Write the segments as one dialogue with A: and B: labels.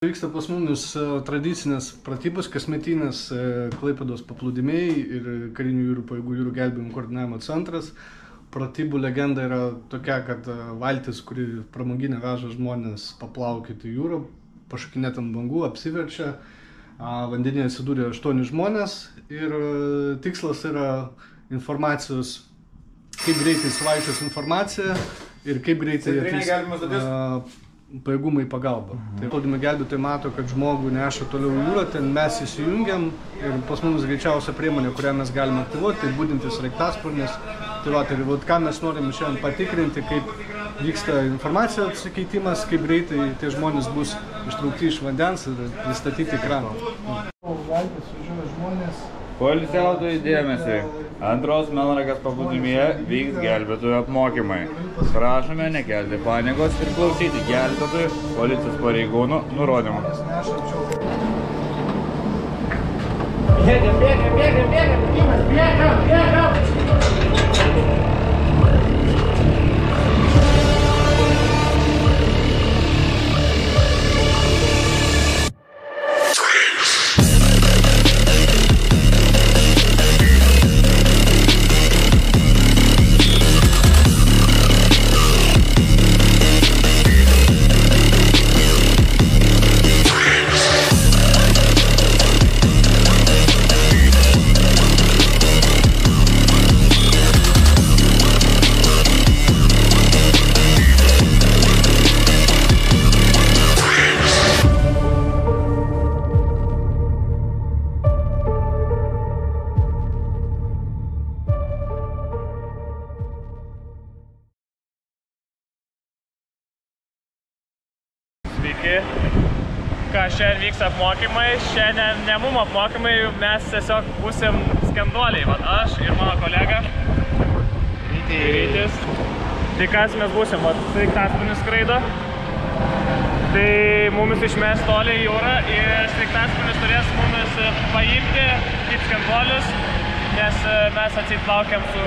A: vyksta pas mumis tradicinės pratybos, kasmetinės Klaipėdos paplūdimiai ir Karinių jūrų pajėgų jūrų gelbėjimo koordinavimo centras. Pratybų legenda yra tokia, kad valtis, kuri pramoginė veža žmonės paplaukyti jūrą, pašokinėti ant bangų, apsiverčia, vandenyje atsidūrė 8 žmonės ir tikslas yra informacijos, kaip greitai suvaičios informacija ir kaip greitai pajėgumai pagalba. Tai paplūdimio gelbėtojai mato, kad žmogų neša toliau į jūrą, ten mes įsijungiam ir pas mums greičiausia priemonė, kurią mes galime aktyvuoti, tai budintis sraigtasparnis. Tai va, tai ką mes norim šiandien patikrinti, kaip vyksta informacijos apsikeitimas, kaip greitai tie žmonės bus ištraukti iš vandens ir pristatyti į krantą. Valtis važiuoja žmonės.
B: Poilsiautojų dėmesiui. Antros Melnragės paplūdimyje vyks gelbėtojų apmokymai. Prašome nekelti panikos ir klausyti gelbėtojų policijos pareigūnų nurodymų.
C: Sveiki. Ką šiandien vyks apmokymai, šiandien ne mum apmokymai, mes tiesiog būsim skenduoliai, vat aš ir mano kolega Rytis. Tai kas mes būsim, vat sraigtasparnis skraido, tai mumis išmes toli į jūrą ir sraigtasparnis turės mumis paimti kaip skenduolius, nes mes atseit plaukėm su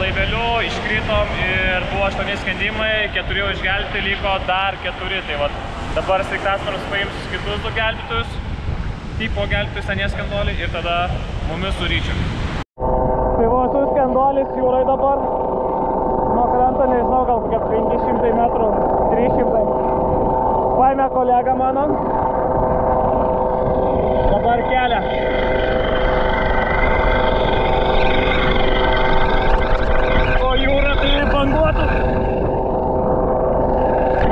C: laiveliu, iškritom ir buvo 8 skendimai, 4 jau išgelbėti, liko dar 4, tai vat dabar sraigtasparnis paims kitus 2 gelbėtojus, tipo gelbėtojus anie skendolį ir tada mumis su Ryčiu. Tai buvo su skendolis jūrai dabar, nuo kranto nežinau, gal kokia 500 metrų, 300. Paėmė kolega mano, dabar kelia. O jūra tai banguota.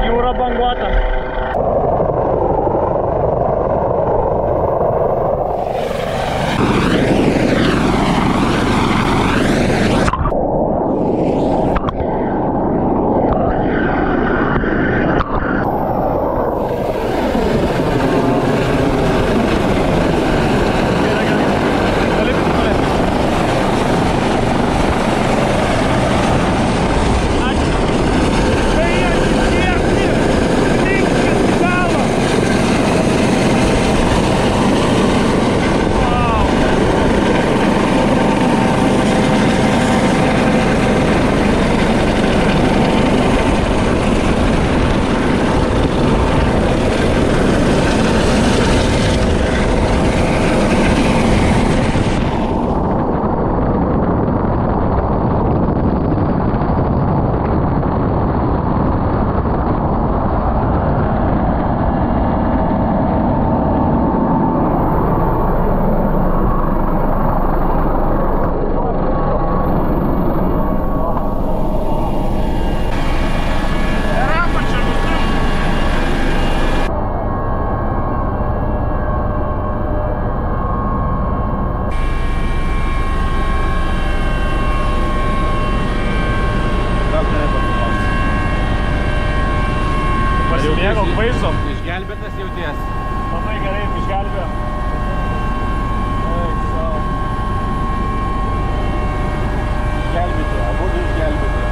C: Jūra banguota.
B: Išgelbėtas jauties.
C: Labai gerai, išgelbėjo.
B: Išgelbėti, abudu išgelbėti.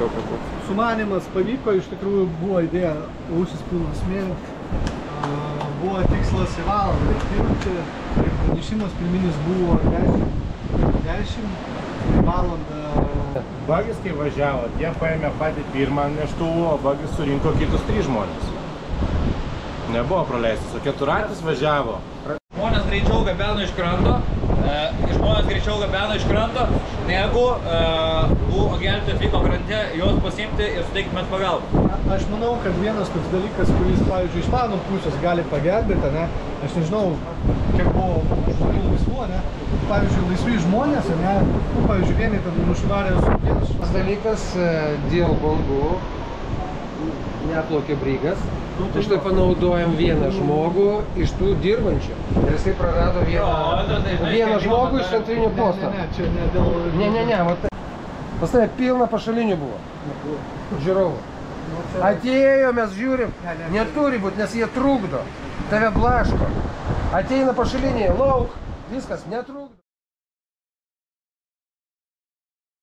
B: mačiau kaip būtų.
A: Sumanimas pavyko, iš tikrųjų buvo idėja ausis pilnas smėlio. Buvo tikslas į valandą įpilti, ir pranešimas pirminis buvo 10 valandą.
D: Bagis, kai važiavo, jie paėmė patį pirmą neštuvų, o bagis surinko kitus 3 žmonės. Nebuvo praleistas, o keturatis važiavo.
B: Žmonės greičiau gabeno iš kranto, negu buvo gelbėti atvyko krante, juos pasiimti ir suteikti met pagalbą.
A: Aš manau, kad vienas toks dalykas, kuris, pavyzdžiui, iš mano pusės gali pagelbėti, ne? Aš nežinau, kiek buvo žmonių laisvų, ne? Pavyzdžiui, laisvi žmonės, ne? Pavyzdžiui, vieni ten nušvarė vienas.
E: Tas dalykas dėl bangų neplaukė brygas. Tai štai panaudojam vieną žmogų iš tų dirbančių. Ir jisai prarado vieną žmogų iš centrinio posto.
A: Ne, čia ne dėl...
E: Ne, va tai. Pas tave pilna pašalinių buvo. Žiūrovų. Atėjo, mes žiūrim, neturi būt, nes jie trukdo. Tave blaško. Ateina pašaliniai, lauk, viskas, netrukdo.